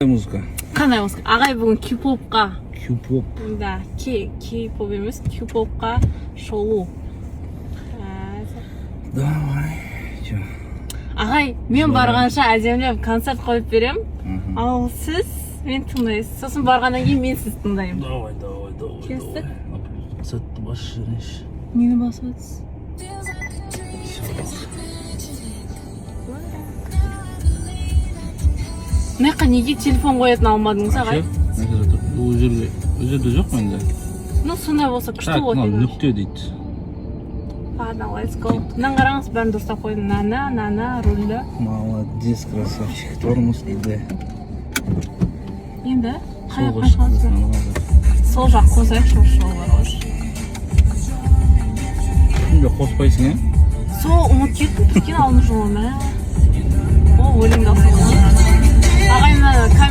музыка. Қандай музыка? Ағай бүгін кей-попқа. Кей-поп. Да, кей-поп емес, кей-попқа шолу. Давай. Чё? Ағай, мен барғанша әдемілеп концерт қойып берем. Ал сіз мен тыңдайсыз. Сосын барғаннан кейін мен сіз тыңдаймын. Давай. Келістік? Сәтті басы жүрінші. Нені басып Мына неге телефон қоятын алмадыңыз, ағай? Бұл жерде жоқ менде. Ну, сондай болса күшті Так, болады. нүкте дейді. Ладно, let's go. Мынаны қараңыз, бәрін дұрыстап қойдым. Нана, рульді. Молодец, красавчик. Тормоз дейді. Енді қаяққа шығасыз? Сол жақ қосайықшы, сол бар ғой. Кімге қоспайсың, е? Сол ұмыт кеттім, кеткен алынып жолына. О, өлеңді алсам. Ағай, мына камера